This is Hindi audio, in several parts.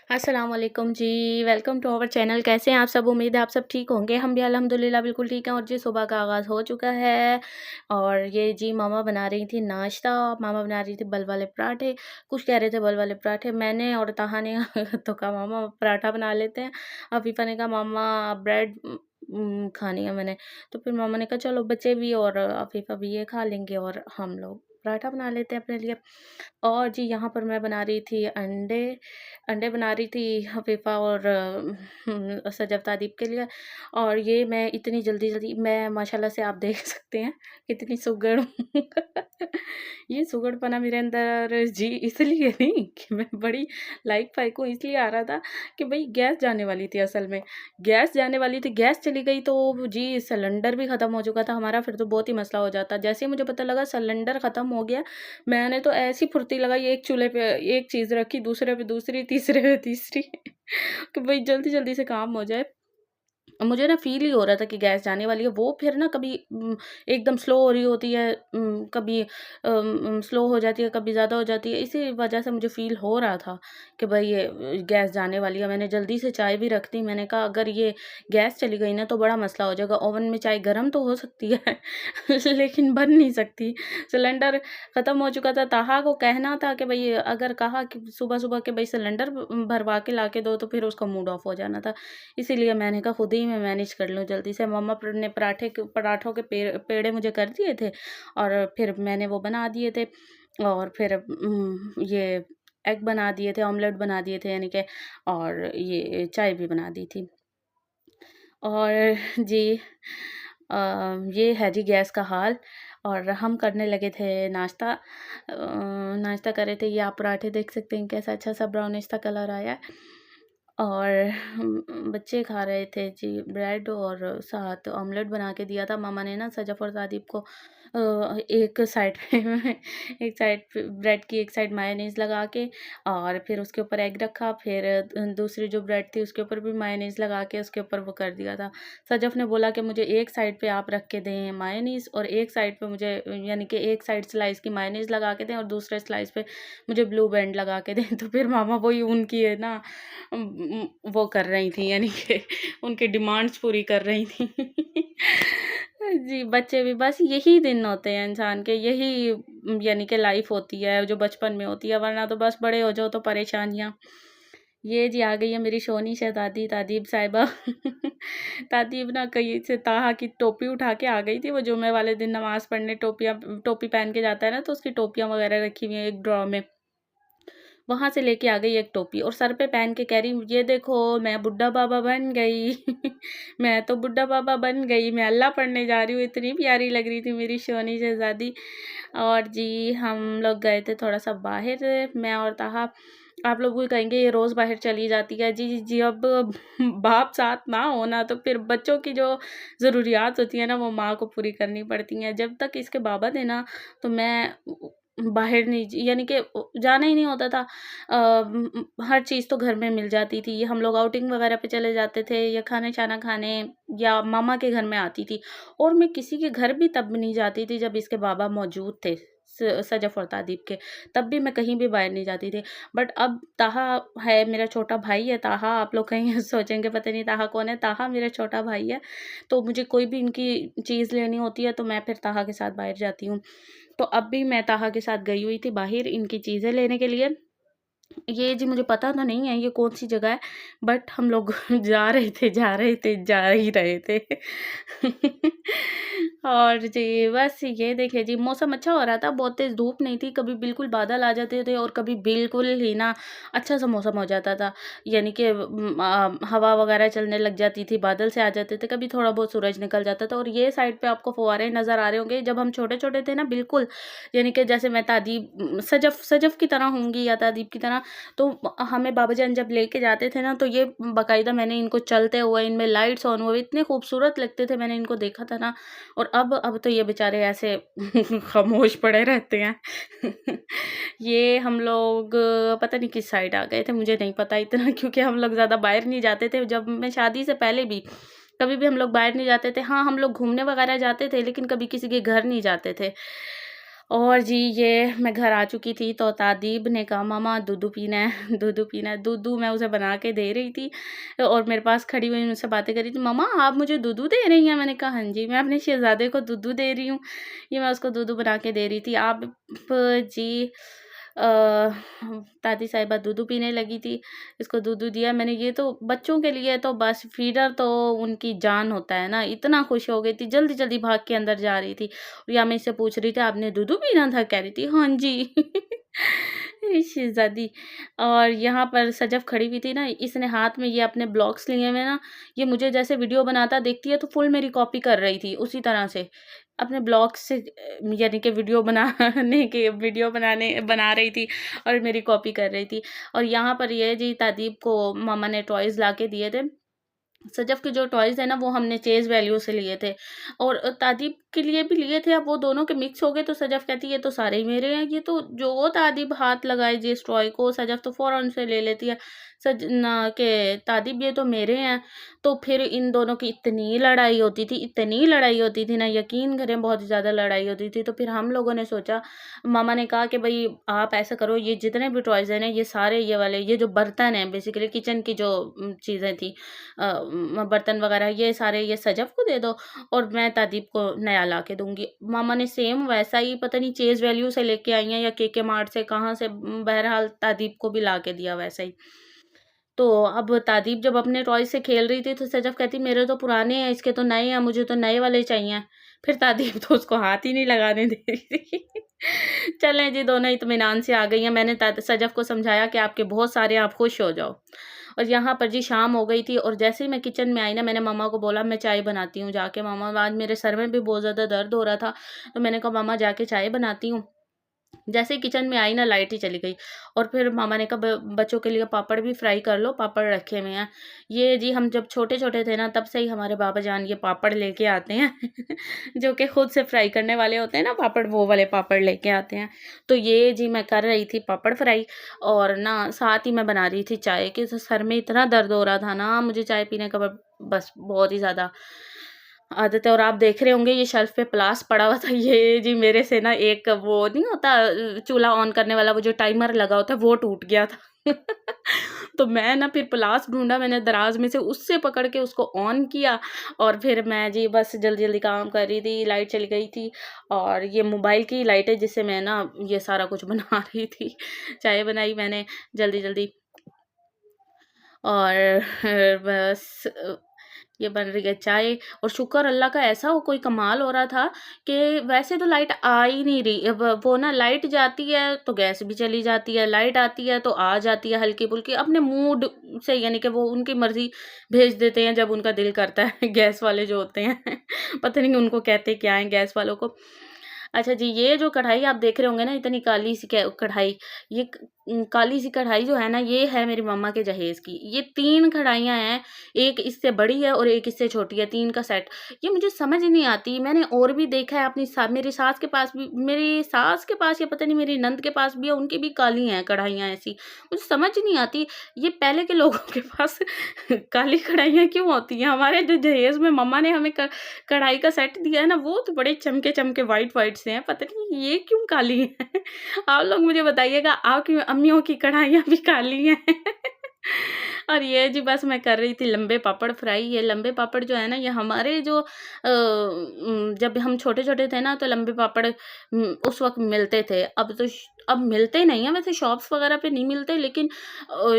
अस्सलाम वालेकुम जी, वेलकम टू आवर चैनल। कैसे हैं आप सब? उम्मीद है आप सब ठीक होंगे। हम भी अल्हम्दुलिल्लाह बिल्कुल ठीक हैं। और जी सुबह का आगाज़ हो चुका है और ये जी मामा बना रही थी नाश्ता। मामा बना रही थी बल वाले पराठे। कुछ कह रहे थे बल वाले पराठे, मैंने और ताहा ने तो कहा मामा पराठा बना लेते हैं। अफ़ीफ़ा ने कहा मामा ब्रेड खानी है मैंने। तो फिर मामा ने कहा चलो बच्चे भी और अफ़ीफ़ा भी ये खा लेंगे और हम लोग पराठा बना लेते हैं अपने लिए। और जी यहाँ पर मैं बना रही थी अंडे। अंडे बना रही थी हफ़ीफ़ा और सजब तादीब के लिए। और ये मैं इतनी जल्दी-जल्दी मैं माशाल्लाह से आप देख सकते हैं कितनी सुघड़ हूँ। ये सुघड़पना मेरे अंदर जी इसलिए नहीं कि मैं बड़ी लाइक-फ़ाइक हूँ, इसलिए आ रहा था कि भई गैस जाने वाली थी असल में। गैस जाने वाली थी, गैस चली गई तो जी सिलेंडर भी ख़त्म हो चुका था हमारा, फिर तो बहुत ही मसला हो जाता। जैसे ही मुझे पता लगा सिलेंडर ख़त्म हो गया, मैंने तो ऐसी फुर्ती लगाई, एक चूल्हे पे एक चीज़ रखी, दूसरे पे दूसरी, तीसरे पे तीसरी कि भई जल्दी-जल्दी से काम हो जाए। मुझे ना फ़ील ही हो रहा था कि गैस जाने वाली है। वो फिर ना कभी एकदम स्लो हो रही होती है, कभी स्लो हो जाती है, कभी ज़्यादा हो जाती है। इसी वजह से मुझे फ़ील हो रहा था कि भई ये गैस जाने वाली है। मैंने जल्दी से चाय भी रख दी। मैंने कहा अगर ये गैस चली गई ना तो बड़ा मसला हो जाएगा। ओवन में चाय गरम तो हो सकती है लेकिन बन नहीं सकती। सिलेंडर ख़त्म हो चुका था। ताहा को कहना था कि भई अगर कहा कि सुबह-सुबह के भई सिलेंडर भरवा के ला के दो तो फिर उसका मूड ऑफ हो जाना था। इसीलिए मैंने कहा खुद ही मैं मैनेज कर लूँ जल्दी से। मम्मा ने पराठों के पेड़े मुझे कर दिए थे और फिर मैंने वो बना दिए थे। और फिर ये एग बना दिए थे, ऑमलेट बना दिए थे यानी कि, और ये चाय भी बना दी थी। और जी ये है जी गैस का हाल। और हम करने लगे थे नाश्ता। नाश्ता कर रहे थे, ये आप पराठे देख सकते हैं कैसा अच्छा-सा ब्राउनिश सा कलर आया है। और बच्चे खा रहे थे जी ब्रेड और साथ ऑमलेट बना के दिया था मामा ने ना सजफ़ और सादिब को। एक साइड पे एक साइड पे ब्रेड की एक साइड मायोनीज़ लगा के और फिर उसके ऊपर एग रखा, फिर दूसरी जो ब्रेड थी उसके ऊपर भी मायोनीज़ लगा के उसके ऊपर वो कर दिया था। सजफ़ ने बोला कि मुझे एक साइड पे आप रख के दें मायोनीज़ और एक साइड पे मुझे यानी कि एक साइड स्लाइस की मायोनीज़ लगा के दें और दूसरे स्लाइस पे मुझे ब्लू बैंड लगा के दें। तो फिर मामा वही उनकी है ना वो कर रही थी यानी कि उनकी डिमांड्स पूरी कर रही थी। जी, बच्चे भी बस यही दिन होते हैं इंसान के, यही यानी कि लाइफ़ होती है जो बचपन में होती है, वरना तो बस बड़े हो जाओ तो परेशानियाँ। ये जी आ गई है मेरी शोनी शहज़ादी तादीब साहिबा। तादीब ना कहीं से ताहा की टोपी उठा के आ गई थी, वो जुम्मे वाले दिन नमाज़ पढ़ने टोपी पहन के जाता है ना, तो उसकी टोपियाँ वग़ैरह रखी हुई हैं एक ड्रॉर में। वहाँ से लेके आ गई एक टोपी और सर पे पहन के कह रही ये देखो मैं बुड्ढा बाबा बन गई। मैं तो बुड्ढा बाबा बन गई, मैं अल्लाह पढ़ने जा रही हूँ। इतनी प्यारी लग रही थी मेरी शोनी शहज़ादी। और जी हम लोग गए थे थोड़ा-सा बाहर, मैं और ताहा। आप लोग भी कहेंगे ये रोज़ बाहर चली जाती है। जी, जी, जी, अब बाप साथ ना हो ना तो फिर बच्चों की जो ज़रूरियात होती है ना वो माँ को पूरी करनी पड़ती हैं। जब तक इसके बाबा थे ना तो मैं बाहर नहीं यानी कि जाना ही नहीं होता था। हर चीज़ तो घर में मिल जाती थी। हम लोग आउटिंग वगैरह पे चले जाते थे या खाना-शाना खाने या मामा के घर में आती थी। और मैं किसी के घर भी तब नहीं जाती थी जब इसके बाबा मौजूद थे, सजफ़ और तादीब के, तब भी मैं कहीं भी बाहर नहीं जाती थी। बट अब ताहा है, मेरा छोटा भाई है ताहा। आप लोग कहीं सोचेंगे पता नहीं ताहा कौन है? ताहा मेरा छोटा भाई है। तो मुझे कोई भी इनकी चीज़ लेनी होती है तो मैं फिर ताहा के साथ बाहर जाती हूँ। तो अब भी मैं ताहा के साथ गई हुई थी बाहर इनकी चीज़ें लेने के लिए। ये जी मुझे पता तो नहीं है ये कौन-सी जगह है, बट हम लोग जा ही रहे थे। और जी बस ये देखिए जी मौसम अच्छा हो रहा था, बहुत तेज़ धूप नहीं थी, कभी बिल्कुल बादल आ जाते थे और कभी बिल्कुल ही ना अच्छा-सा मौसम हो जाता था। यानी कि हवा वगैरह चलने लग जाती थी, बादल से आ जाते थे, कभी थोड़ा बहुत सूरज निकल जाता था। और ये साइड पे आपको फुव्वारे नज़र आ रहे होंगे, जब हम छोटे-छोटे थे ना बिल्कुल, यानी कि जैसे मैं सजफ़ सजफ़ की तरह होंगी या तादीब की तरह, तो हमें बाबा जान जब लेके जाते थे ना तो ये बाकायदा मैंने इनको चलते हुए इनमें लाइट्स ऑन हुए इतने खूबसूरत लगते थे, मैंने इनको देखा था ना। और अब तो ये बेचारे ऐसे खामोश पड़े रहते हैं। ये हम लोग पता नहीं किस साइड आ गए थे, मुझे नहीं पता इतना क्योंकि हम लोग ज़्यादा बाहर नहीं जाते थे। जब मैं शादी से पहले भी कभी भी हम लोग बाहर नहीं जाते थे। हाँ, हम लोग घूमने वगैरह जाते थे लेकिन कभी किसी के घर नहीं जाते थे। और जी ये मैं घर आ चुकी थी तो तादीब ने कहा मामा दूधू पीना है दूधू पीना है। दूधू मैं उसे बना के दे रही थी और मेरे पास खड़ी हुई मुझसे बातें कर रही थी, मामा आप मुझे दूधू दे रही हैं? मैंने कहा हाँ जी, मैं अपने शहज़ादे को दूधू दे रही हूँ। ये मैं उसको दूधू बना के दे रही थी। आप जी अ, दादी साहिबा दूधू पीने लगी थी, इसको दूधू दिया मैंने। ये तो बच्चों के लिए तो बस फीडर तो उनकी जान होता है ना, इतना खुश हो गई थी, जल्दी-जल्दी भाग के अंदर जा रही थी। या मैं इससे पूछ रही थी आपने दूधू पीना था? कह रही थी हाँ जी। मेरी शहज़ादी। और यहाँ पर सजब खड़ी हुई थी ना, इसने हाथ में ये अपने ब्लॉक्स लिए हुए ना, ये मुझे जैसे वीडियो बनाता देखती है तो फुल मेरी कॉपी कर रही थी उसी तरह से। अपने ब्लॉग्स से यानी कि वीडियो बना रही थी और मेरी कॉपी कर रही थी। और यहाँ पर ये जी तादीब को मम्मा ने टॉयज़ ला के दिए थे। सजफ़ के जो टॉयज़ हैं ना वो हमने चेज़ वैल्यू से लिए थे और तादीब के लिए भी लिए थे। अब वो दोनों के मिक्स हो गए तो सजफ़ कहती है ये तो सारे ही मेरे हैं। ये तो जो तादीब हाथ लगाए जिस टॉय को सजफ़ तो फ़ौरन से ले लेती है। सज ना के तादीब ये तो मेरे हैं। तो फिर इन दोनों की इतनी लड़ाई होती थी ना, यकीन करें बहुत ज़्यादा लड़ाई होती थी। तो फिर हम लोगों ने सोचा, मामा ने कहा कि भई आप ऐसा करो, ये जितने भी टॉयज़ हैं ना ये सारे ये वाले ये जो बर्तन हैं बेसिकली किचन की जो चीज़ें थी बर्तन वगैरह ये सारे ये सजफ़ को दे दो और मैं तादीब को नया ला के दूँगी। मामा ने सेम वैसा ही पता नहीं चेज़ वैल्यू से लेके आई हैं या केके मार्ट से कहाँ से बहरहाल तादीब को भी ला के दिया वैसा ही। तो अब तादीब जब अपने टॉय से खेल रही थी तो सजफ़ कहती मेरे तो पुराने हैं, इसके तो नए हैं, मुझे तो नए वाले चाहिए। फिर तादीब तो उसको हाथ ही नहीं लगाने दे रही थी। चलें जी दोनों इत्मीनान से आ गई हैं। मैंने सजफ़ को समझाया कि आपके बहुत सारे हैं, आप खुश हो जाओ। और यहाँ पर जी शाम हो गई थी और जैसे ही मैं किचन में आई ना मैंने मम्मा को बोला मैं चाय बनाती हूँ जाके। मम्मा आज मेरे सर में भी बहुत ज़्यादा दर्द हो रहा था, तो मैंने कहा मम्मा जाके चाय बनाती हूँ। जैसे ही किचन में आई ना लाइट ही चली गई और फिर मामा ने कहा बच्चों के लिए पापड़ भी फ्राई कर लो, पापड़ रखे हुए हैं। ये जी हम जब छोटे-छोटे थे ना तब से ही हमारे बाबा जान ये पापड़ लेके आते हैं जो कि खुद से फ्राई करने वाले होते हैं ना पापड़, वो वाले पापड़ लेके आते हैं। तो ये जी मैं कर रही थी पापड़ फ्राई और ना साथ ही मैं बना रही थी चाय कि सर में इतना दर्द हो रहा था ना मुझे चाय पीने का बस बहुत ही ज़्यादा आदत है। और आप देख रहे होंगे ये शेल्फ पे प्लास पड़ा हुआ था, ये जी मेरे से ना एक वो नहीं होता चूल्हा ऑन करने वाला वो जो टाइमर लगा होता है वो टूट गया था। तो मैं ना फिर प्लास ढूँढा मैंने दराज़ में से, उससे पकड़ के उसको ऑन किया और फिर मैं जी बस जल्दी-जल्दी काम कर रही थी, लाइट चली गई थी और ये मोबाइल की लाइट है जिससे मैं ना ये सारा कुछ बना रही थी। चाय बनाई मैंने जल्दी-जल्दी और बस ये बन रही है चाय और शुक्र अल्लाह का ऐसा वो कोई कमाल हो रहा था कि वैसे तो लाइट आ ही नहीं रही। अब वो ना लाइट जाती है तो गैस भी चली जाती है, लाइट आती है तो आ जाती है हल्की-फुल्की अपने मूड से, यानी कि वो उनकी मर्ज़ी भेज देते हैं जब उनका दिल करता है गैस वाले जो होते हैं। पता नहीं उनको कहते क्या हैं गैस वालों को। अच्छा जी, ये जो कढ़ाई आप देख रहे होंगे ना इतनी काली सी कढ़ाई, ये काली सी कढ़ाई जो है ना ये है मेरी मम्मा के जहेज़ की। ये 3 कढ़ाइयाँ हैं, एक इससे बड़ी है और एक इससे छोटी है, 3 का सेट। ये मुझे समझ नहीं आती, मैंने और भी देखा है अपनी मेरी सास के पास भी, मेरी सास के पास या पता नहीं मेरी नंद के पास भी है, उनकी भी काली हैं कढ़ाइयाँ ऐसी। मुझे समझ नहीं आती ये पहले के लोगों के पास काली कढ़ाइयाँ क्यों होती हैं? हमारे जो दहेज़ में मम्मा ने हमें कढ़ाई का सेट दिया है ना वो तो बड़े चमके-चमके व्हाइट-व्हाइट से हैं, पता नहीं ये क्यों काली हैं? आप लोग मुझे बताइएगा आपकी अम्मियों की कढ़ाइयाँ भी काली हैं। और ये जी बस मैं कर रही थी लंबे पापड़ फ्राई। ये लंबे पापड़ जो है ना ये हमारे जो जब हम छोटे-छोटे थे ना तो लंबे पापड़ उस वक़्त मिलते थे। अब मिलते नहीं हैं, वैसे शॉप्स वग़ैरह पे नहीं मिलते लेकिन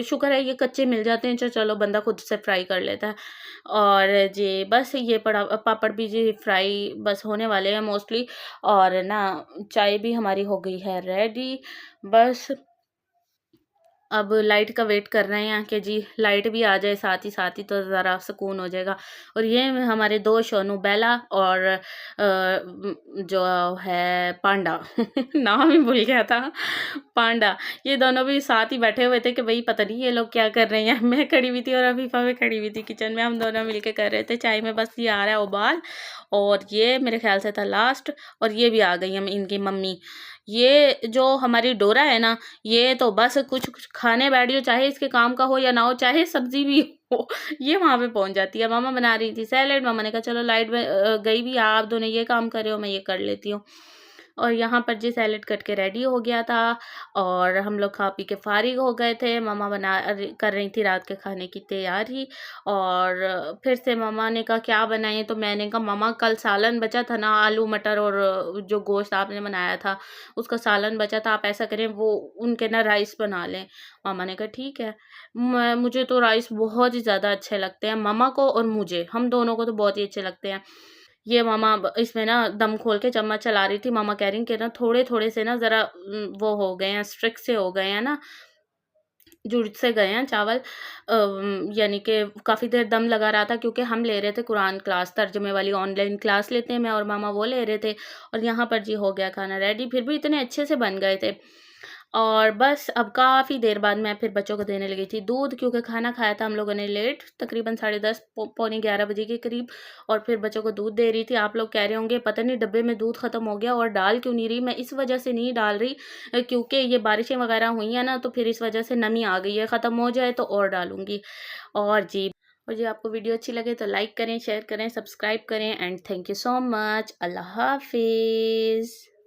शुक्र है ये कच्चे मिल जाते हैं जो चलो बंदा खुद से फ्राई कर लेता है। और जी बस ये पापड़ भी जी फ्राई बस होने वाले हैं मोस्टली और ना चाय भी हमारी हो गई है रेडी। बस अब लाइट का वेट कर रहे हैं कि जी लाइट भी आ जाए साथ ही तो ज़रा सुकून हो जाएगा। और ये हमारे 2 शोनू बेला और जो है पांडा नाम ही भूल गया था पांडा। ये दोनों भी साथ ही बैठे हुए थे कि भई पता नहीं ये लोग क्या कर रहे हैं। मैं खड़ी हुई थी और अफ़ीफ़ा भी खड़ी हुई थी किचन में, हम दोनों मिलके कर रहे थे चाय में। बस ये आ रहा है उबाल और ये मेरे ख़्याल से था लास्ट और ये भी आ गई हैं इनकी मम्मी। ये जो हमारी डोरा है ना ये तो बस कुछ खाने बैठ जाओ, चाहे इसके काम का हो या ना हो, चाहे सब्ज़ी भी हो, ये वहाँ पे पहुँच जाती है। मम्मा बना रही थी सैलेड, मम्मा ने कहा चलो लाइट में गई भी, आप दोनों ये काम कर रहे हो, मैं ये कर लेती हूँ। और यहाँ पर जी सैलेड कट के रेडी हो गया था और हम लोग खा पी के फारिग हो गए थे। मम्मा कर रही थी रात के खाने की तैयारी और फिर से मम्मा ने कहा क्या बनाएं, तो मैंने कहा मम्मा कल सालन बचा था ना, आलू मटर और जो गोश्त आपने बनाया था उसका सालन बचा था, आप ऐसा करें वो उनके ना राइस बना लें। मम्मा ने कहा ठीक है। मुझे तो राइस बहुत ही ज़्यादा अच्छे लगते हैं, मम्मा को और मुझे, हम दोनों को तो बहुत ही अच्छे लगते हैं। ये मम्मा इसमें ना दम खोल के चम्मच चला रही थी। मम्मा कह रही कि ना थोड़े-थोड़े से ना ज़रा वो हो गए हैं, स्ट्रिक से हो गए हैं ना, जुड़ से गए हैं चावल। यानी कि काफ़ी देर दम लगा रहा था क्योंकि हम ले रहे थे कुरान क्लास, तर्जुमे वाली ऑनलाइन क्लास लेते हैं, मैं और मामा वो ले रहे थे और यहाँ पर जी हो गया खाना रेडी, फिर भी इतने अच्छे से बन गए थे। और बस अब काफ़ी देर बाद मैं फिर बच्चों को देने लगी थी दूध, क्योंकि खाना खाया था हम लोगों ने लेट, तकरीबन 10:30 पौने 11 बजे के करीब, और फिर बच्चों को दूध दे रही थी। आप लोग कह रहे होंगे पता नहीं डब्बे में दूध ख़त्म हो गया और डाल क्यों नहीं रही, मैं इस वजह से नहीं डाल रही क्योंकि ये बारिशें वगैरह हुई हैं ना, तो फिर इस वजह से नमी आ गई है, ख़त्म हो जाए तो और डालूँगी। और जी आपको वीडियो अच्छी लगे तो लाइक करें, शेयर करें, सब्सक्राइब करें and thank you so much. अल्लाह हाफ़िज़।